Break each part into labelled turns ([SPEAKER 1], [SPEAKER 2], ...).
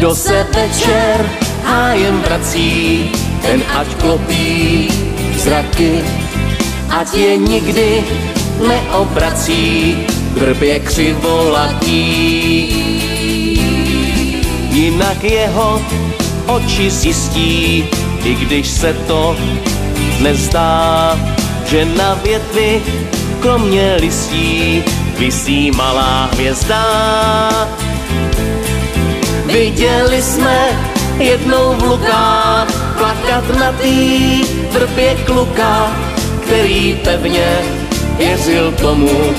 [SPEAKER 1] Kdo se večer hájem vrací, ten ať klopí zraky, ať je nikdy neobrací k vrbě křivolatý. Jinak jeho oči zjistí, i když se to nezdá, že na větvi kromě listí visí malá hvězda. Viděli jsme jednou v Lukách plakat na tý vrbě kluka, který pevně věřil tomu,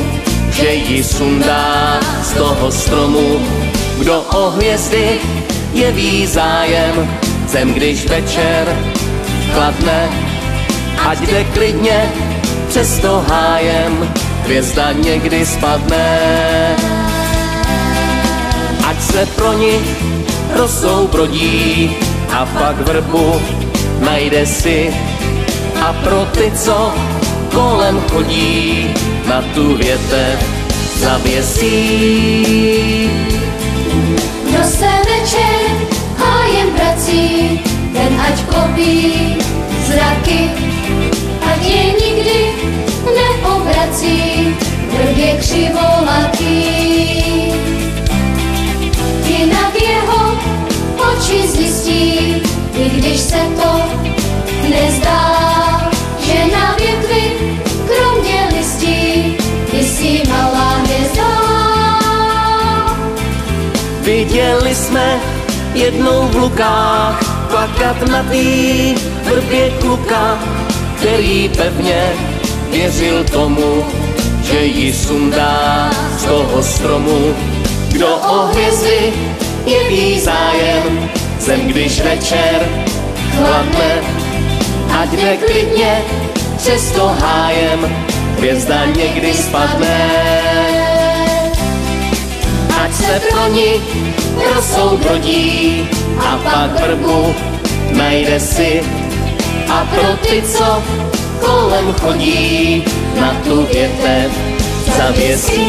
[SPEAKER 1] že ji sundá z toho stromu. Kdo o hvězdy jeví zájem, zem když večer chladne, ať jde klidně přesto hájem, hvězda někdy spadne. Ať se pro ní rosou brodí a pak vrbu najde si, a pro ty, co kolem chodí, na tu větev zavěsí.
[SPEAKER 2] Kdo se večer hájem vrací, ten ať klopí zraky, ať je nikdy neobrací vrbě křivolatý. Jinak jeho oči zjistí, i když se to nezdá, že na větvi kromě listí visí malá hvězda.
[SPEAKER 1] Viděli jsme jednou v Lukách plakat na tý vrbě kluka, který pevně věřil tomu, že ji sundá z toho stromu. Kdo o hvězdy jeví zájem, zem když večer chladne, ať jde klidně přesto hájem, hvězda někdy spadne. Ať se pro ní rosou brodí a pak vrbu najde si, a pro ty, co kolem chodí, na tu větev zavěsí.